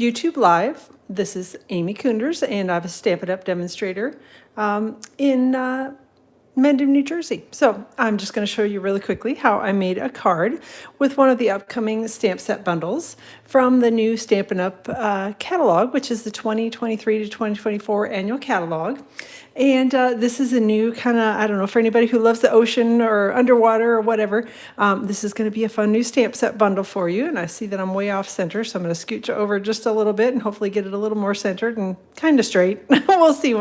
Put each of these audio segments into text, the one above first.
YouTube Live. This is Amy Kunders, and I'm a Stampin' Up! Demonstrator in Mendon, New Jersey. So I'm just going to show you really quickly how I made a card with one of the upcoming stamp set bundles from the new Stampin' Up! Catalog, which is the 2023 to 2024 annual catalog. And this is a new kind of, I don't know, for anybody who loves the ocean or underwater or whatever, this is going to be a fun new stamp set bundle for you. And I see that I'm way off center, so I'm going to scooch over just a little bit and hopefully get it a little more centered and kind of straight. We'll see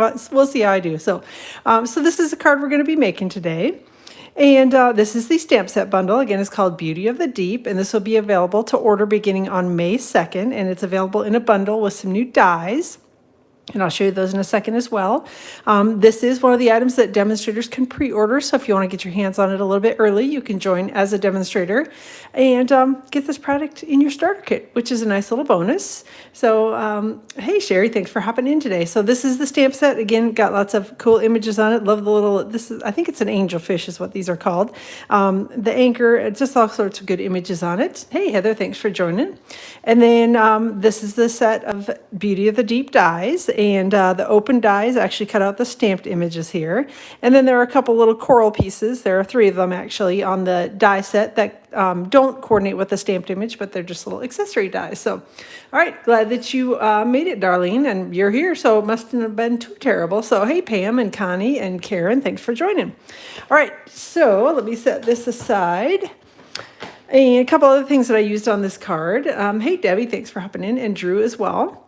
how I do. So this is the card we're going to be making today. And this is the stamp set bundle. Again, it's called Beauty of the Deep, and this will be available to order beginning on May 2nd, and it's available in a bundle with some new dies. And I'll show you those in a second as well. This is one of the items that demonstrators can pre-order. So if you want to get your hands on it a little bit early, you can join as a demonstrator and get this product in your starter kit, which is a nice little bonus. So, hey, Sherry, thanks for hopping in today. So this is the stamp set. Again, got lots of cool images on it. Love the little, I think it's an angelfish is what these are called. The anchor, just all sorts of good images on it. Hey, Heather, thanks for joining. And then this is the set of Beauty of the Deep dies. And the open dies actually cut out the stamped images here. And then there are a couple little coral pieces. There are 3 of them actually on the die set that don't coordinate with the stamped image, but they're just little accessory dies. So, all right, glad that you made it, Darlene, and you're here, so it mustn't have been too terrible. So, hey, Pam and Connie and Karen, thanks for joining. All right, so let me set this aside. And a couple other things that I used on this card. Hey, Debbie, thanks for hopping in, and Drew as well.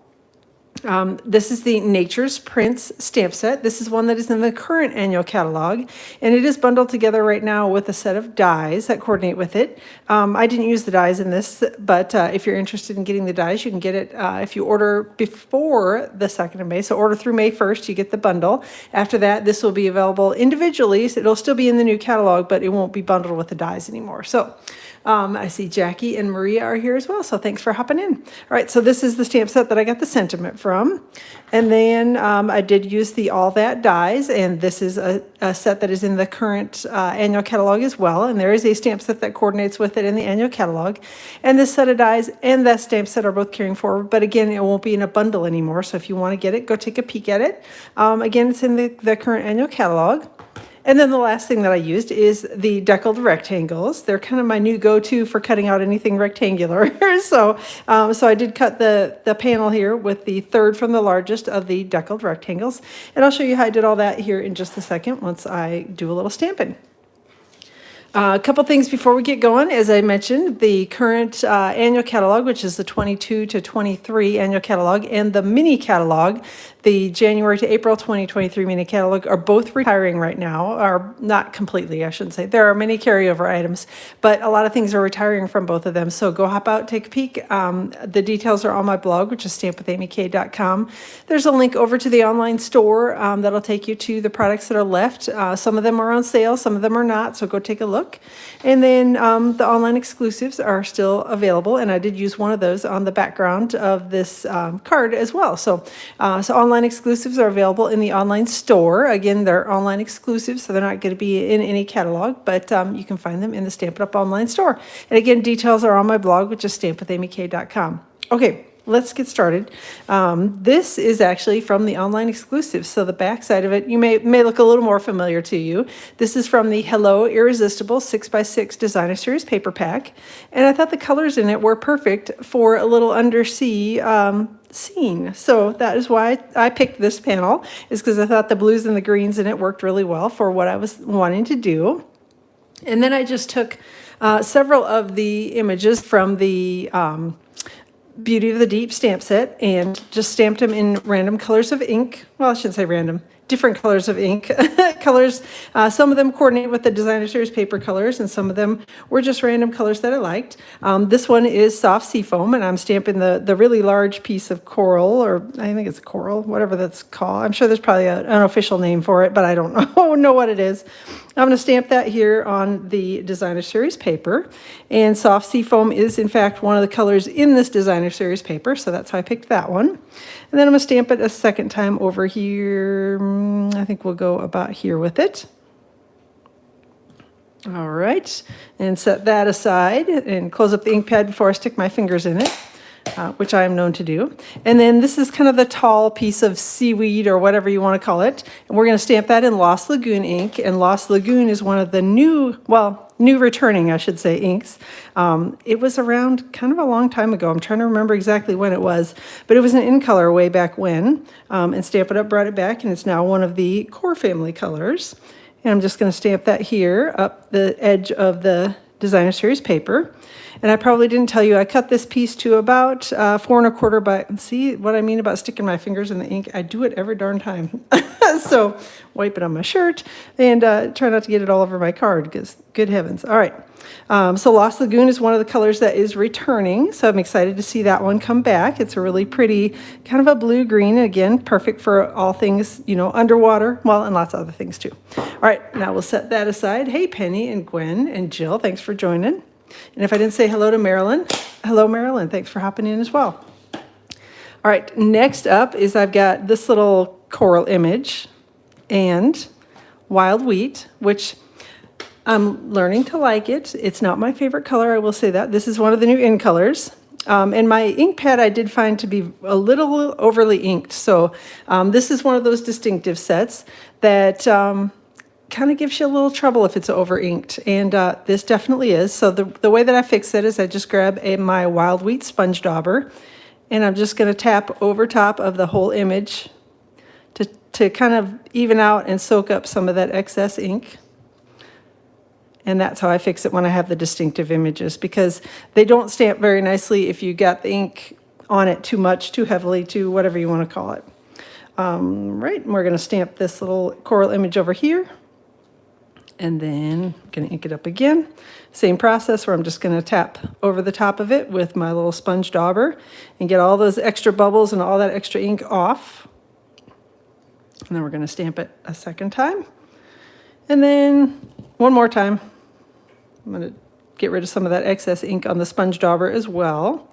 This is the Nature's Prints stamp set. This is one that is in the current annual catalog, and it is bundled together right now with a set of dies that coordinate with it. I didn't use the dies in this, but if you're interested in getting the dies, you can get it if you order before the 2nd of May. So order through May 1st, you get the bundle. After that, this will be available individually. So it'll still be in the new catalog, but it won't be bundled with the dies anymore. So I see Jackie and Maria are here as well, so thanks for hopping in. All right, so this is the stamp set that I got the sentiment from. And then I did use the All That dies, and this is a set that is in the current annual catalog as well. And there is a stamp set that coordinates with it in the annual catalog. And this set of dies and that stamp set are both carrying forward, but again, it won't be in a bundle anymore. So if you want to get it, go take a peek at it. Again, it's in the current annual catalog. And then the last thing that I used is the deckled rectangles. They're kind of my new go-to for cutting out anything rectangular. so I did cut the panel here with the 3rd from the largest of the deckled rectangles. And I'll show you how I did all that here in just a second once I do a little stamping. A couple things before we get going. As I mentioned, the current annual catalog, which is the 22 to 23 annual catalog, and the mini catalog, the January to April 2023 mini catalog, are both retiring right now, or not completely, I shouldn't say. There are many carryover items, but a lot of things are retiring from both of them. So go hop out, take a peek. The details are on my blog, which is stampwithamyk.com. There's a link over to the online store that'll take you to the products that are left. Some of them are on sale, some of them are not, so go take a look. And then the online exclusives are still available, and I did use one of those on the background of this card as well. So online exclusives are available in the online store. Again, they're online exclusives, so they're not going to be in any catalog, but you can find them in the Stampin' Up! Online store. And again, details are on my blog, which is stampwithamyk.com. Okay. Let's get started. This is actually from the online exclusive. So the back side of it, you may look a little more familiar to you. This is from the Hello Irresistible 6x6 Designer Series paper pack. And I thought the colors in it were perfect for a little undersea scene. So that is why I picked this panel, is because I thought the blues and the greens in it worked really well for what I was wanting to do. And then I just took several of the images from the Beauty of the Deep stamp set and just stamped them in random colors of ink. Well, I shouldn't say random, different colors of ink. Colors, some of them coordinate with the Designer Series paper colors, and some of them were just random colors that I liked. This one is soft seafoam, and I'm stamping the really large piece of coral, or I think it's coral, whatever that's called. I'm sure there's probably an official name for it, but I don't know what it is. I'm going to stamp that here on the Designer Series paper. And soft seafoam is, in fact, one of the colors in this Designer Series paper, so that's how I picked that one. And then I'm going to stamp it a second time over here. I think we'll go about here with it. All right, and set that aside and close up the ink pad before I stick my fingers in it. which I am known to do. And then this is kind of the tall piece of seaweed or whatever you want to call it. And we're going to stamp that in Lost Lagoon ink. And Lost Lagoon is one of the new returning, I should say, inks. It was around kind of a long time ago. I'm trying to remember exactly when it was, but it was an in color way back when. And Stampin' Up! Brought it back, and it's now one of the core family colors. And I'm just going to stamp that here up the edge of the Designer Series paper. And I probably didn't tell you, I cut this piece to about 4 1/4 by, see what I mean about sticking my fingers in the ink? I do it every darn time. So wipe it on my shirt and try not to get it all over my card, because good heavens. All right, so Lost Lagoon is one of the colors that is returning, so I'm excited to see that one come back. It's a really pretty, kind of a blue-green, again, perfect for all things, you know, underwater, well, and lots of other things too. All right, now we'll set that aside. Hey, Penny and Gwen and Jill, thanks for joining. And if I didn't say hello to Marilyn, hello, Marilyn. Thanks for hopping in as well. All right, next up is I've got this little coral image and wild wheat, which I'm learning to like it. It's not my favorite color, I will say that. This is one of the new in colors. And my ink pad I did find to be a little overly inked. So this is one of those distinctive sets that kind of gives you a little trouble if it's over inked, and this definitely is. So the way that I fix it is I just grab my wild wheat sponge dauber, and I'm just going to tap over top of the whole image to kind of even out and soak up some of that excess ink. And that's how I fix it when I have the distinctive images, because they don't stamp very nicely if you got the ink on it too much, too heavily, too whatever you want to call it. Right, and we're going to stamp this little coral image over here. And then I'm going to ink it up again. Same process where I'm just going to tap over the top of it with my little sponge dauber and get all those extra bubbles and all that extra ink off. And then we're going to stamp it a second time. And then one more time. I'm going to get rid of some of that excess ink on the sponge dauber as well,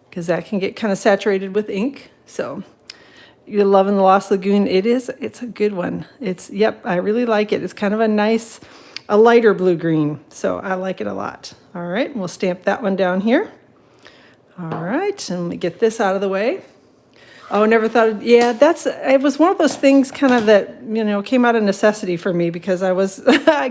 because that can get kind of saturated with ink. So you're loving the Lost Lagoon. It's a good one. Yep, I really like it. It's kind of a lighter blue-green, so I like it a lot. All right, we'll stamp that one down here. All right, and let me get this out of the way. Oh, never thought, yeah, it was one of those things kind of that, you know, came out of necessity for me, because I was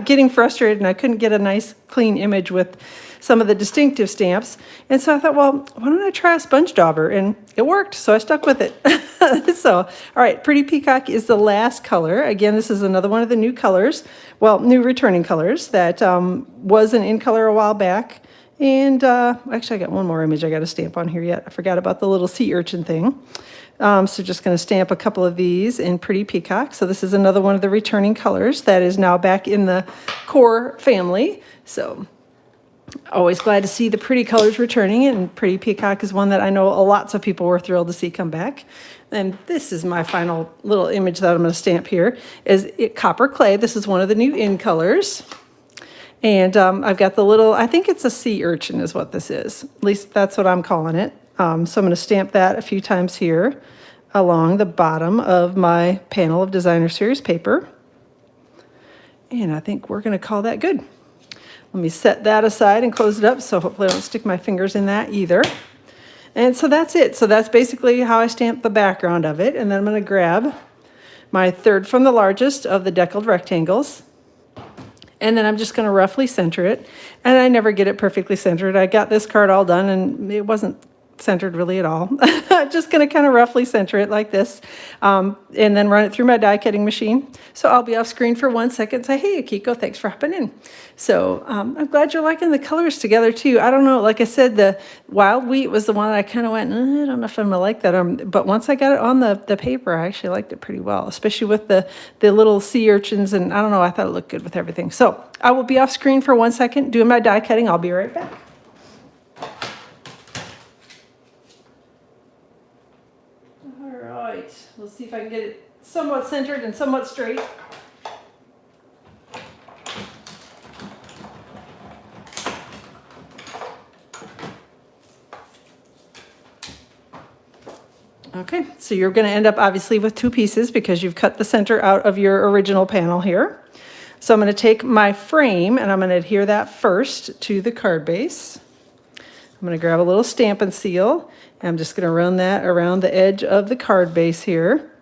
getting frustrated and I couldn't get a nice clean image with some of the distinctive stamps. And so I thought, well, why don't I try a sponge dauber? And it worked, so I stuck with it. So, all right, Pretty Peacock is the last color. Again, this is another one of the new colors, well, new returning colors that was an in color a while back. And actually, I got one more image I got to stamp on here yet. I forgot about the little sea urchin thing. So just going to stamp a couple of these in Pretty Peacock. So this is another one of the returning colors that is now back in the core family. So always glad to see the pretty colors returning, and Pretty Peacock is one that I know lots of people were thrilled to see come back. And this is my final little image that I'm going to stamp here, is Copper Clay. This is one of the new in colors. And I've got the little, I think it's a sea urchin is what this is. At least that's what I'm calling it. So I'm going to stamp that a few times here along the bottom of my panel of Designer Series paper. And I think we're going to call that good. Let me set that aside and close it up, so hopefully I don't stick my fingers in that either. And so that's it. So that's basically how I stamp the background of it. And then I'm going to grab my third from the largest of the deckled rectangles. And then I'm just going to roughly center it. And I never get it perfectly centered. I got this card all done and it wasn't centered really at all. Just going to kind of roughly center it like this, and then run it through my die cutting machine. So I'll be off screen for 1 second. Say, hey, Akiko, thanks for hopping in. So I'm glad you're liking the colors together too. I don't know, like I said, the wild wheat was the one that I kind of went, I don't know if I'm gonna like that. But once I got it on the paper, I actually liked it pretty well, especially with the little sea urchins, and I don't know, I thought it looked good with everything. So I will be off screen for 1 second doing my die cutting. I'll be right back. Let's see if I can get it somewhat centered and somewhat straight. Okay, so you're going to end up obviously with two pieces because you've cut the center out of your original panel here. So I'm going to take my frame and I'm going to adhere that first to the card base. I'm going to grab a little Stampin' Seal, and I'm just going to run that around the edge of the card base here.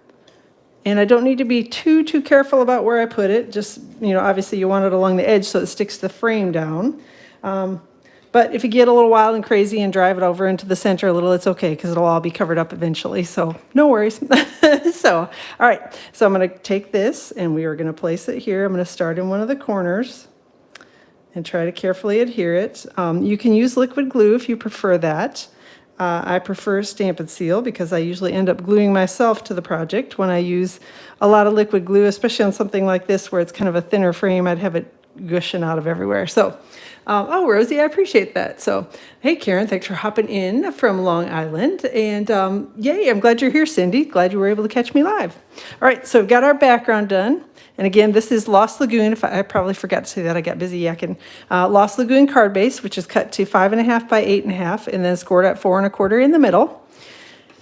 And I don't need to be too careful about where I put it. Just, obviously you want it along the edge so it sticks the frame down. But if you get a little wild and crazy and drive it over into the center a little, it's okay because it'll all be covered up eventually. So no worries. So, all right. So I'm going to take this and we are going to place it here. I'm going to start in one of the corners and try to carefully adhere it. You can use liquid glue if you prefer that. I prefer Stampin' Seal because I usually end up gluing myself to the project when I use a lot of liquid glue, especially on something like this where it's kind of a thinner frame. I'd have it gushing out of everywhere. So, oh, Rosie, I appreciate that. So, hey, Karen, thanks for hopping in from Long Island. And yay, I'm glad you're here, Cindy. Glad you were able to catch me live. All right, so we've got our background done. And again, this is Lost Lagoon. If I probably forgot to say that, I got busy yakking. Lost Lagoon card base, which is cut to 5.5 by 8.5, and then scored at 4.25 in the middle.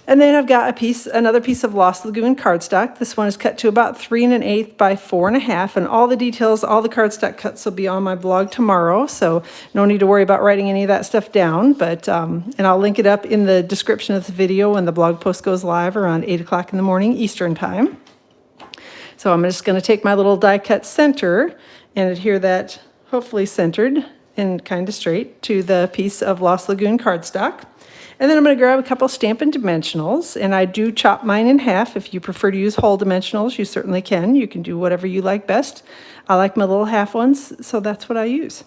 And then I've got another piece of Lost Lagoon cardstock. This one is cut to about 3 1/8 by 4.5, and all the details, all the cardstock cuts will be on my blog tomorrow, so no need to worry about writing any of that stuff down. But and I'll link it up in the description of the video when the blog post goes live around 8 o'clock in the morning Eastern time. So I'm just going to take my little die cut center and adhere that, hopefully centered and kind of straight, to the piece of Lost Lagoon cardstock. And then I'm going to grab a couple Stampin' Dimensionals, and I do chop mine in half. If you prefer to use whole dimensionals, you certainly can. You can do whatever you like best. I like my little half ones, so that's what I use.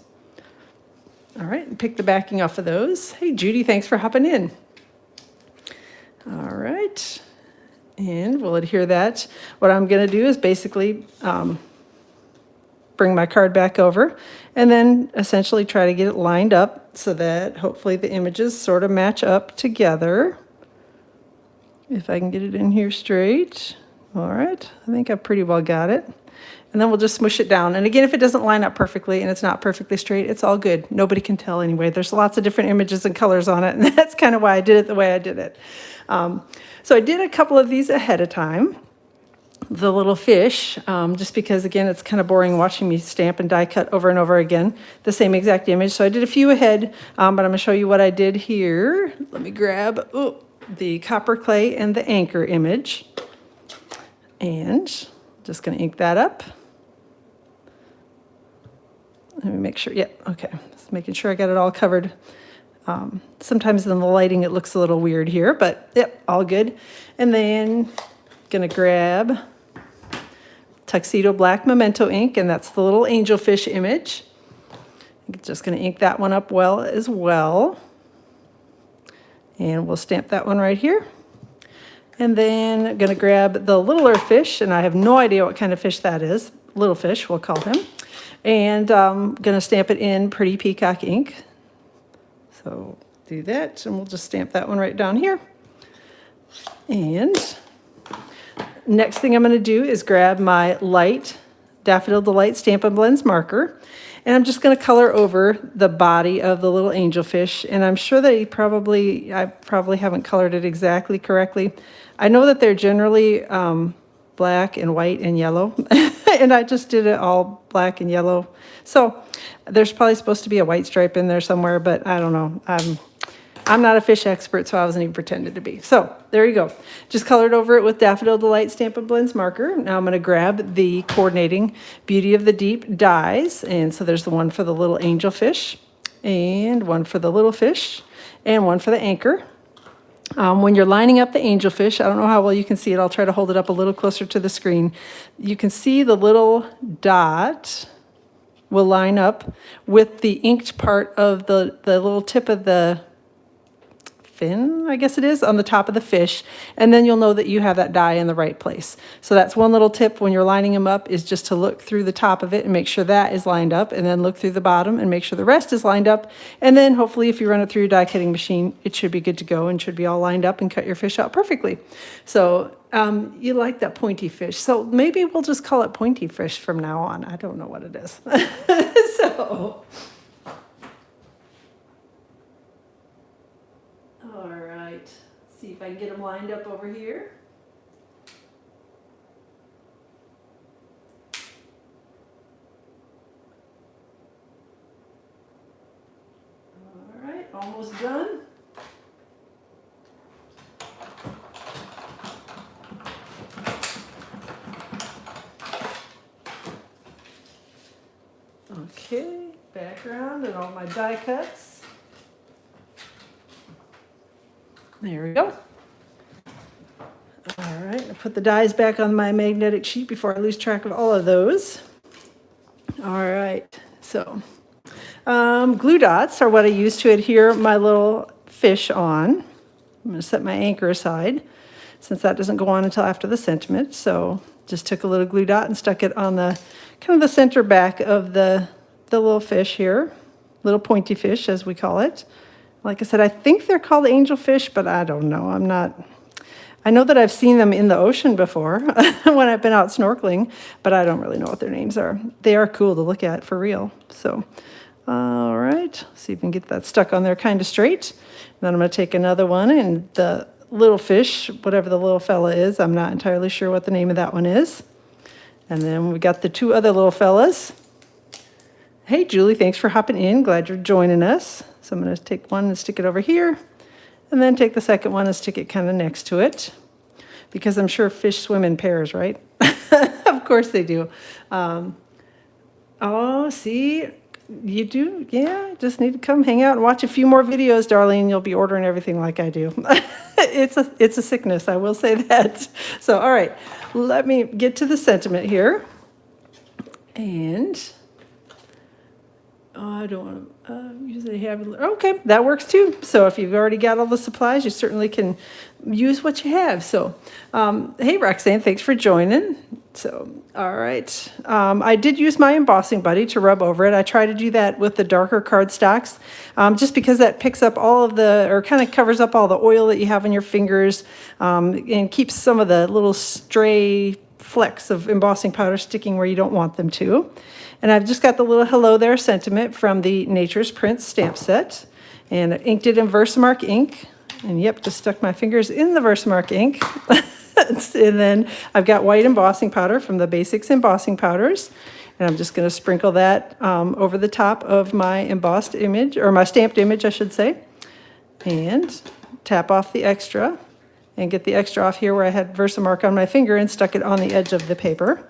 All right, and pick the backing off of those. Hey, Judy, thanks for hopping in. All right. And we'll adhere that. What I'm going to do is basically bring my card back over and then essentially try to get it lined up so that hopefully the images sort of match up together. If I can get it in here straight. All right, I think I pretty well got it. And then we'll just smush it down. And again, if it doesn't line up perfectly and it's not perfectly straight, it's all good. Nobody can tell anyway. There's lots of different images and colors on it, and that's kind of why I did it the way I did it. So I did a couple of these ahead of time. The little fish, just because, again, it's kind of boring watching me stamp and die cut over and over again, the same exact image. So I did a few ahead, but I'm going to show you what I did here. Let me grab the copper clay and the anchor image. And just going to ink that up. Let me make sure, okay. Just making sure I got it all covered. Sometimes in the lighting it looks a little weird here, but yep, all good. And then gonna grab Tuxedo Black Memento ink, and that's the little angelfish image. Just gonna ink that one up well as well. And we'll stamp that one right here. And then gonna grab the littler fish, and I have no idea what kind of fish that is. Little fish, we'll call him. And I'm gonna stamp it in Pretty Peacock ink. So do that, and we'll just stamp that one right down here. And next thing I'm going to do is grab my light Daffodil Delight Stampin' Blends marker, and I'm just going to color over the body of the little angelfish. And I'm sure that I probably haven't colored it exactly correctly. I know that they're generally black and white and yellow, and I just did it all black and yellow. So there's probably supposed to be a white stripe in there somewhere, but I don't know. I'm not a fish expert, so I wasn't even pretending to be. So there you go. Just colored over it with Daffodil Delight Stampin' Blends marker. Now I'm going to grab the coordinating Beauty of the Deep dies. And so there's the one for the little angelfish, and one for the little fish, and one for the anchor. When you're lining up the angelfish, I don't know how well you can see it. I'll try to hold it up a little closer to the screen. You can see the little dot will line up with the inked part of the little tip of the fin, I guess it is, on the top of the fish, and then you'll know that you have that die in the right place. So that's one little tip when you're lining them up, is just to look through the top of it and make sure that is lined up, and then look through the bottom and make sure the rest is lined up, and then hopefully if you run it through your die cutting machine, it should be good to go and should be all lined up and cut your fish out perfectly. So you like that pointy fish, so maybe we'll just call it pointy fish from now on. I don't know what it is. So all right, see if I can get them lined up over here. All right, almost done. Okay, background and all my die cuts. There we go. All right, I put the dies back on my magnetic sheet before I lose track of all of those. All right, so glue dots are what I use to adhere my little fish on. I'm going to set my anchor aside since that doesn't go on until after the sentiment. So just took a little glue dot and stuck it on the kind of the center back of the little fish here, little pointy fish as we call it. Like I said, I think they're called angelfish, but I don't know. I know that I've seen them in the ocean before when I've been out snorkeling, but I don't really know what their names are. They are cool to look at for real. So, all right, see if we can get that stuck on there kind of straight. Then I'm going to take another one, and the little fish, whatever the little fella is, I'm not entirely sure what the name of that one is. And then we got the two other little fellas. Hey, Julie, thanks for hopping in. Glad you're joining us. So I'm going to take one and stick it over here, and then take the second one and stick it kind of next to it, because I'm sure fish swim in pairs, right? Of course they do. Oh, see, you do? Yeah, just need to come hang out and watch a few more videos, Darlene. You'll be ordering everything like I do. It's a sickness, I will say that. So, all right, let me get to the sentiment here. And I don't want to usually have, okay, that works too. So if you've already got all the supplies, you certainly can use what you have. So, hey, Roxanne, thanks for joining. So, all right. I did use my embossing buddy to rub over it. I try to do that with the darker cardstocks, just because that picks up all of or kind of covers up all the oil that you have on your fingers, and keeps some of the little stray flecks of embossing powder sticking where you don't want them to. And I've just got the little hello there sentiment from the Nature's Prints stamp set, and I inked it in Versamark ink. And yep, just stuck my fingers in the Versamark ink. And then I've got white embossing powder from the Basics embossing powders. And I'm just going to sprinkle that over the top of my embossed image, or my stamped image, I should say. And tap off the extra, and get the extra off here where I had Versamark on my finger and stuck it on the edge of the paper.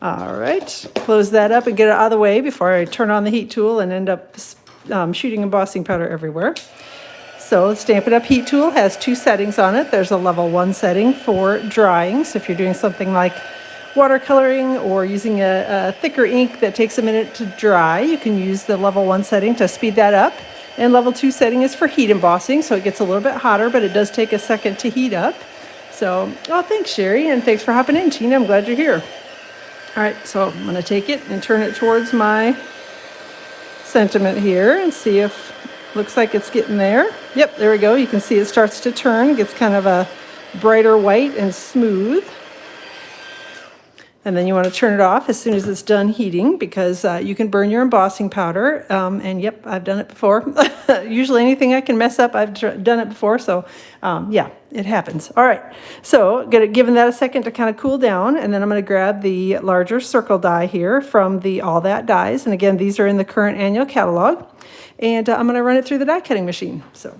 All right, close that up and get it out of the way before I turn on the heat tool and end up shooting embossing powder everywhere. So the Stampin' Up! Heat tool has two settings on it. There's a level 1 setting for drying. So if you're doing something like watercoloring or using a thicker ink that takes a minute to dry, you can use the level 1 setting to speed that up. And level 2 setting is for heat embossing, so it gets a little bit hotter, but it does take a second to heat up. So, oh, thanks, Sherry, and thanks for hopping in, Tina. I'm glad you're here. All right, so I'm going to take it and turn it towards my sentiment here and see if looks like it's getting there. Yep, there we go. You can see it starts to turn, gets kind of a brighter white and smooth. And then you want to turn it off as soon as it's done heating, because you can burn your embossing powder. And yep, I've done it before. Usually anything I can mess up, I've done it before. So yeah, it happens. All right, so giving that a second to kind of cool down. And then I'm going to grab the larger circle die here from the All That dies. And again, these are in the current annual catalog. And I'm going to run it through the die cutting machine. So.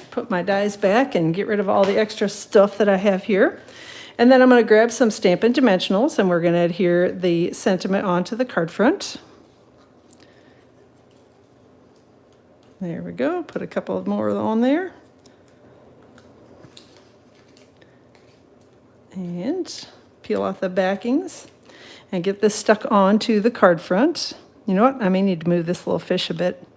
Put my dies back and get rid of all the extra stuff that I have here. And then I'm going to grab some Stampin' Dimensionals, and we're going to adhere the sentiment onto the card front. There we go. Put a couple more on there. And peel off the backings and get this stuck onto the card front. You know what? I may need to move this little fish a bit.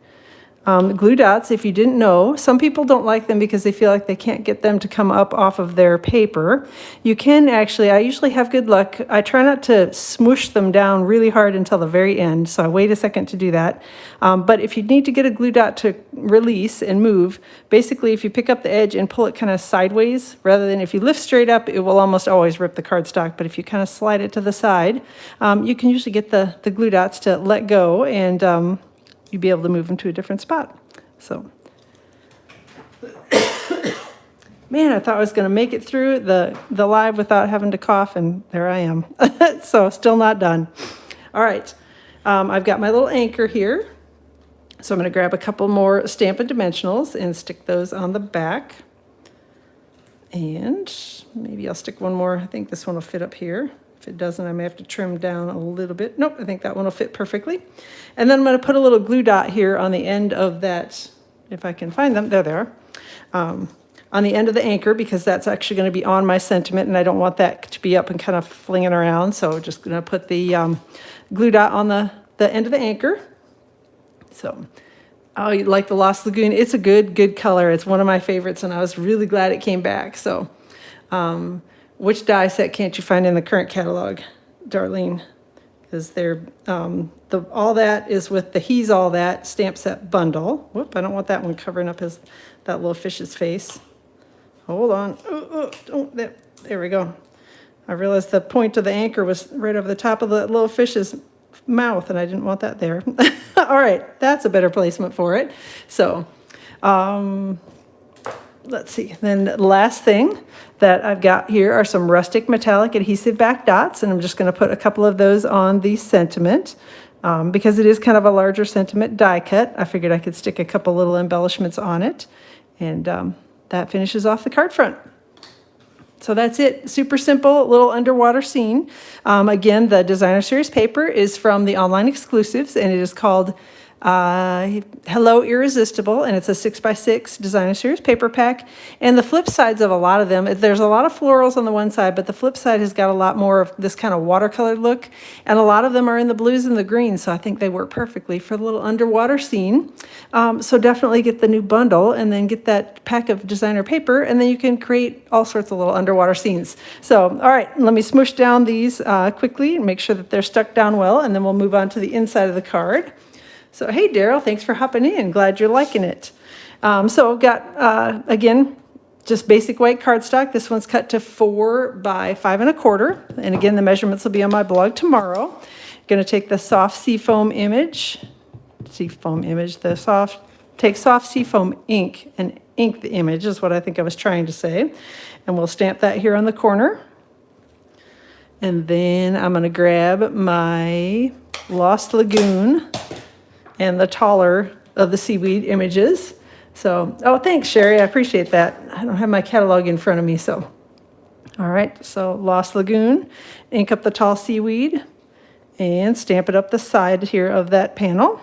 Glue dots, if you didn't know, some people don't like them because they feel like they can't get them to come up off of their paper. You can actually, I usually have good luck. I try not to smoosh them down really hard until the very end, so I wait a second to do that. But if you need to get a glue dot to release and move, basically if you pick up the edge and pull it kind of sideways, rather than if you lift straight up, it will almost always rip the cardstock. But if you kind of slide it to the side, you can usually get the glue dots to let go, and you'd be able to move them to a different spot. So, man, I thought I was going to make it through the live without having to cough, and there I am. So, still not done. All right, I've got my little anchor here. So I'm going to grab a couple more Stampin' Dimensionals and stick those on the back. And maybe I'll stick one more. I think this one will fit up here. If it doesn't, I may have to trim down a little bit. Nope, I think that one will fit perfectly. And then I'm going to put a little glue dot here on the end of that, if I can find them. There they are. On the end of the anchor, because that's actually going to be on my sentiment, and I don't want that to be up and kind of flinging around. So just going to put the glue dot on the end of the anchor. So, oh, you like the Lost Lagoon? It's a good color. It's one of my favorites, and I was really glad it came back. So, which die set can't you find in the current catalog, Darlene? Because they're, all that is with the He's All That stamp set bundle. Whoop, I don't want that one covering up that little fish's face. Hold on. There we go. I realized the point of the anchor was right over the top of the little fish's mouth, and I didn't want that there. All right, that's a better placement for it. So, let's see. Then the last thing that I've got here are some rustic metallic adhesive back dots, and I'm just going to put a couple of those on the sentiment. Because it is kind of a larger sentiment die cut, I figured I could stick a couple little embellishments on it, and that finishes off the card front. So that's it. Super simple little underwater scene. Again, the designer series paper is from the online exclusives, and it is called Hello Irresistible, and it's a 6x6 designer series paper pack. And the flip sides of a lot of them, there's a lot of florals on the one side, but the flip side has got a lot more of this kind of watercolor look, and a lot of them are in the blues and the greens, so I think they work perfectly for the little underwater scene. So definitely get the new bundle and then get that pack of designer paper, and then you can create all sorts of little underwater scenes. So, all right, let me smush down these quickly and make sure that they're stuck down well, and then we'll move on to the inside of the card. So, hey, Daryl, thanks for hopping in. Glad you're liking it. So I've got, again, just basic white cardstock. This one's cut to 4 by 5 1/4. And again, the measurements will be on my blog tomorrow. Going to take the soft seafoam image, take soft seafoam ink and ink the image is what I think I was trying to say. And we'll stamp that here on the corner. And then I'm going to grab my Lost Lagoon and the taller of the seaweed images. So, oh, thanks, Sherry. I appreciate that. I don't have my catalog in front of me, so. All right, so Lost Lagoon, ink up the tall seaweed, and stamp it up the side here of that panel.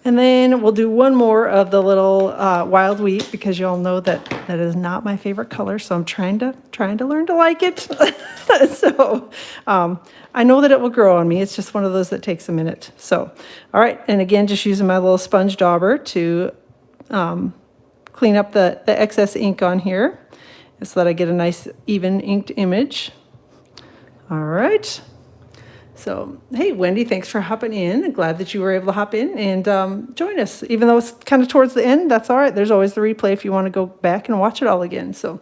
And then we'll do one more of the little wild wheat, because you all know that that is not my favorite color, so I'm trying to learn to like it. So I know that it will grow on me. It's just one of those that takes a minute. So, all right, and again, just using my little sponge dauber to clean up the excess ink on here so that I get a nice even inked image. All right. So, hey, Wendy, thanks for hopping in. I'm glad that you were able to hop in and join us. Even though it's kind of towards the end, that's all right. There's always the replay if you want to go back and watch it all again. So,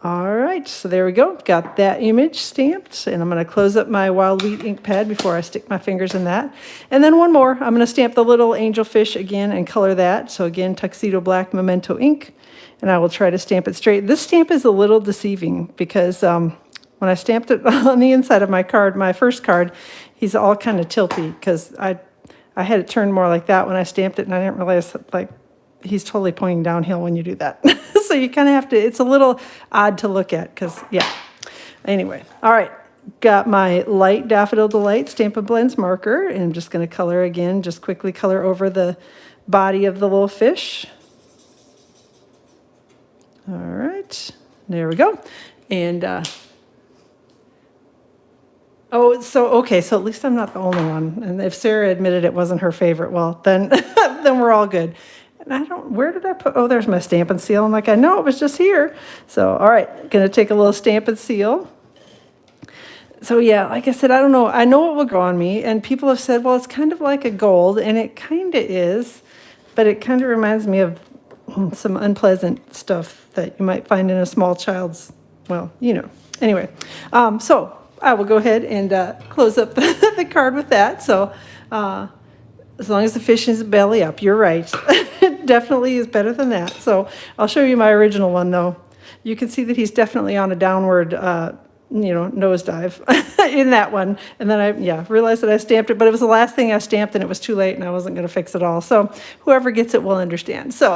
all right, so there we go. Got that image stamped, and I'm going to close up my Wild Wheat ink pad before I stick my fingers in that. And then one more. I'm going to stamp the little angelfish again and color that. So again, Tuxedo Black Memento ink, and I will try to stamp it straight. This stamp is a little deceiving because when I stamped it on the inside of my card, my first card, he's all kind of tilty because I had it turned more like that when I stamped it, and I didn't realize that, like, he's totally pointing downhill when you do that. So you kind of have to, it's a little odd to look at because, yeah. Anyway, all right. Got my light Daffodil Delight Stampin' Blends marker, and I'm just going to color again, just quickly color over the body of the little fish. All right. There we go. And, oh, so, okay, so at least I'm not the only one. And if Sarah admitted it wasn't her favorite, well, then then we're all good. And I don't, where did I put, oh, there's my Stampin' Seal. I'm like, I know it was just here. So, all right, going to take a little Stampin' Seal. So, yeah, like I said, I don't know. I know it will grow on me. And people have said, well, it's kind of like a gold. And it kind of is. But it kind of reminds me of some unpleasant stuff that you might find in a small child's, well, you know. Anyway, so I will go ahead and close up the card with that. So as long as the fish is belly up, you're right. It definitely is better than that. So I'll show you my original one, though. You can see that he's definitely on a downward nosedive in that one. And then I realized that I stamped it, but it was the last thing I stamped and it was too late and I wasn't going to fix it all. So whoever gets it will understand. So,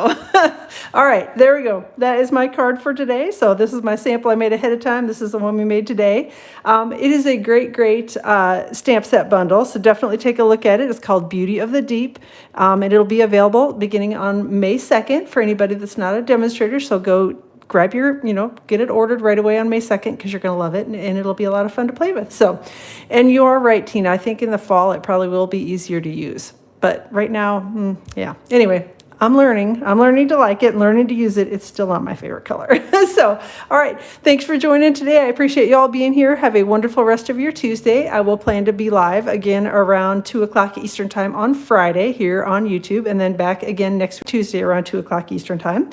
all right, there we go. That is my card for today. So this is my sample I made ahead of time. This is the one we made today. It is a great stamp set bundle. So definitely take a look at it. It's called Beauty of the Deep. And it'll be available beginning on May 2nd for anybody that's not a demonstrator. So go grab your, get it ordered right away on May 2nd because you're going to love it and it'll be a lot of fun to play with. So, and you are right, Tina. I think in the fall it probably will be easier to use. But right now, yeah. Anyway, I'm learning to like it and learning to use it. It's still not my favorite color. So, all right. Thanks for joining today. I appreciate you all being here. Have a wonderful rest of your Tuesday. I will plan to be live again around 2 o'clock Eastern time on Friday here on YouTube, and then back again next Tuesday around 2 o'clock Eastern time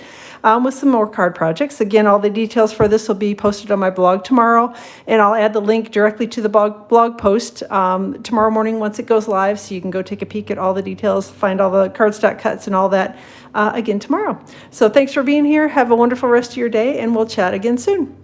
with some more card projects. Again, all the details for this will be posted on my blog tomorrow, and I'll add the link directly to the blog post tomorrow morning once it goes live, so you can go take a peek at all the details, find all the cardstock cuts and all that again tomorrow. So thanks for being here. Have a wonderful rest of your day, and we'll chat again soon.